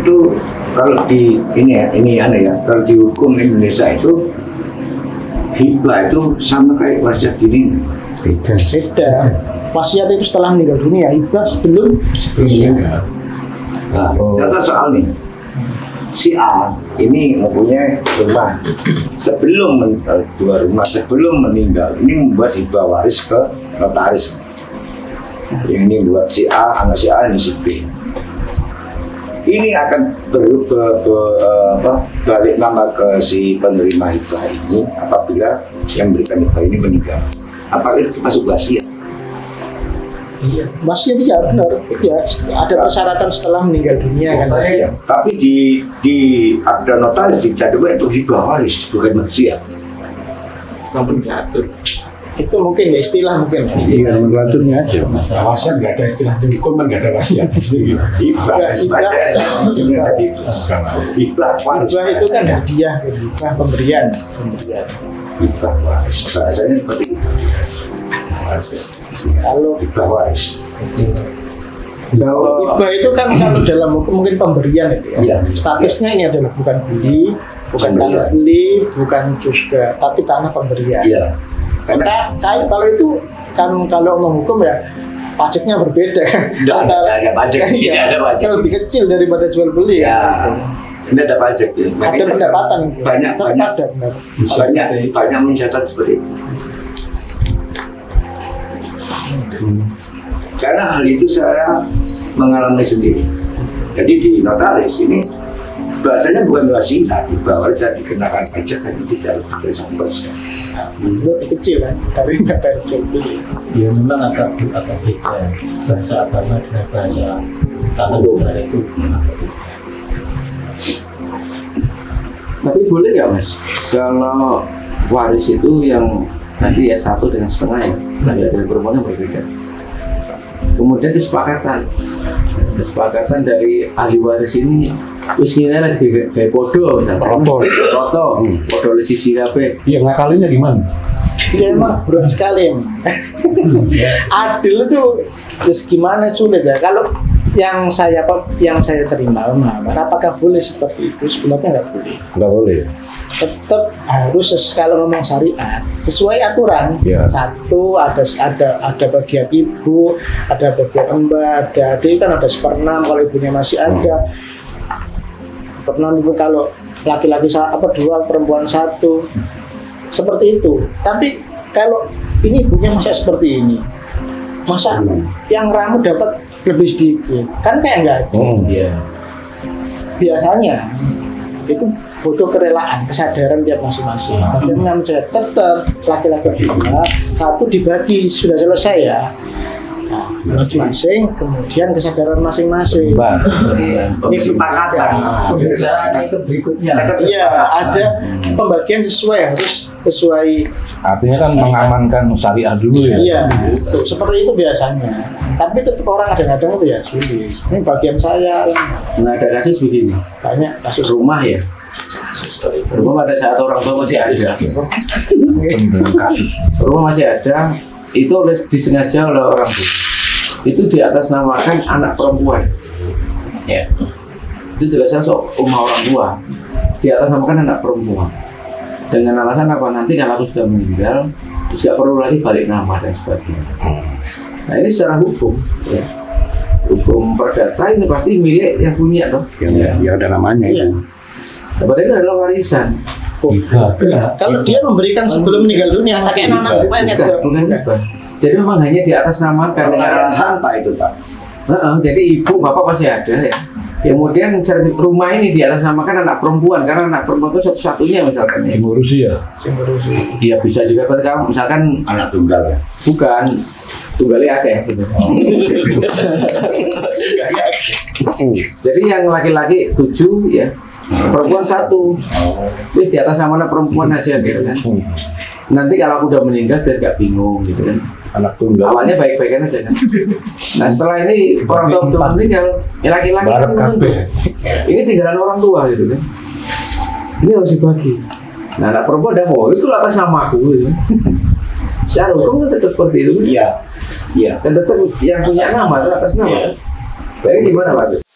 itu kalau di ini aneh ya, kalau di hukum Indonesia itu hibah itu sama kayak wasiat gini. Beda. Wasiat itu setelah meninggal dunia, hibah sebelum. Nah, contoh soal nih, si A ini mempunyai rumah sebelum dua rumah sebelum meninggal, ini membuat hibah waris ke notaris. Yang ini buat si A, anak si A, ini si B. Ini akan balik nama ke si penerima hibah ini apabila yang berikan hibah ini meninggal. Apakah itu masuk wasiat? Iya, wasiat ya benar. Ya, ada persyaratan setelah meninggal dunia kan. Iya. Tapi di akta notaris dicatatkan itu hibah waris, bukan wasiat. Kamu diatur. Itu mungkin ya istilah mungkin. Iya, nomenklaturnya aja. Wasiat nggak ada istilah di hukum, kan nggak ada wasiat. Hibah waris. Hibah itu kan hadiah, hibah pemberian. Hibah waris. Bahasanya seperti itu. Kalau Hibah waris. hibah itu kan kalau dalam hukum mungkin pemberian itu ya. Iya. Statusnya ini adalah bukan beli, bukan tanah beli, bukan juga, tapi tanah pemberian. Iya. Maka kalau itu kan kalau omong hukum ya pajaknya berbeda kan. Tidak ada pajak, Iya, tidak ada pajak. lebih kecil daripada jual beli Ya. Ini ada pajak ya. Ada pendapatan itu. Banyak Tetap banyak ada pendapatan. banyak mencatat seperti itu. Karena hal itu saya mengalami sendiri. Jadi di notaris ini bahasanya bukan wasiat, di bawah saja dikenakan pajak kan tidak bersangkutan. Lebih kecil kan dari jual beli. Ya memang agak beda bahasa agama dengan bahasa tanah negara itu. Tapi boleh nggak Mas, kalau waris itu yang tadi ya 1,5 ya, laki dan perempuan yang berbeda. Kemudian kesepakatan dari ahli waris ini, usianya lagi kayak podo misalnya. Roto, podo oleh sisi kabeh. Iya, ngakalinya gimana? Iya emang berat sekali emang. Adil itu terus gimana sulit ya. Kalau yang saya terima apakah boleh seperti itu? Sebenarnya nggak boleh. Nggak boleh. Tetap harus kalau ngomong syariat sesuai aturan. Ya. Satu ada bagian ibu, ada bagian mbak, ada adik kan ada seperenam kalau ibunya masih ada. Seperenam itu kalau laki-laki dua, perempuan satu. Seperti itu. Tapi kalau ini ibunya masa seperti ini, masa yang ramu dapat lebih sedikit, kan kayak enggak. Iya. Biasanya itu butuh kerelaan, kesadaran tiap masing-masing. Tapi mengambil tetap laki-laki dua, satu dibagi sudah selesai ya. Nah, masing-masing, kemudian kesadaran masing-masing. Ini kesepakatan. Pembicaraannya itu berikutnya. Iya, ada pembagian harus sesuai. Artinya kan mengamankan syariah dulu ya. Iya, itu seperti itu biasanya. Tapi tetap orang kadang-kadang itu ya sulit. Ini bagian saya. Nah ada kasus begini, Banyak kasus rumah ya. Rumah pada saat orang tua masih ada. Kasus. Rumah masih ada, itu disengaja oleh orang tua. Itu di atas namakan anak perempuan. Ya. Itu jelasnya rumah orang tua. Di atas namakan anak perempuan. Dengan alasan apa? Nanti kalau aku sudah meninggal, tidak perlu lagi balik nama dan sebagainya. Nah ini secara hukum, ya. Hukum perdata ini pasti milik yang punya toh. Ya ada namanya Iya. itu. Padahal itu adalah warisan. Kalau dia memberikan sebelum meninggal dunia, pakai anak bukannya Bukan hibah. Jadi memang hanya di atas namakan dengan alasan Apa itu Pak? jadi ibu bapak masih ada ya. Kemudian rumah ini di atas namakan anak perempuan karena anak perempuan itu satu-satunya misalkan ya. Ngurusi ya. Iya bisa juga kalau kamu misalkan Anak tunggal ya. bukan tunggalnya akeh gitu. Jadi yang laki-laki 7 ya, perempuan 1. Terus di atas nama perempuan aja gitu kan. Nanti kalau aku udah meninggal biar gak bingung gitu kan. Anak tunggal. Awalnya baik-baik aja kan. Nah setelah ini orang tua udah meninggal, ya laki-laki Barep kan meninggal. Ini tinggalan orang tua gitu kan. Ini harus dibagi. Nah anak perempuan udah mau itu atas nama aku gitu. Secara hukum kan tetap seperti itu. Iya. Iya. Dan tetap yang punya nama itu atas nama. Baik gimana Pak?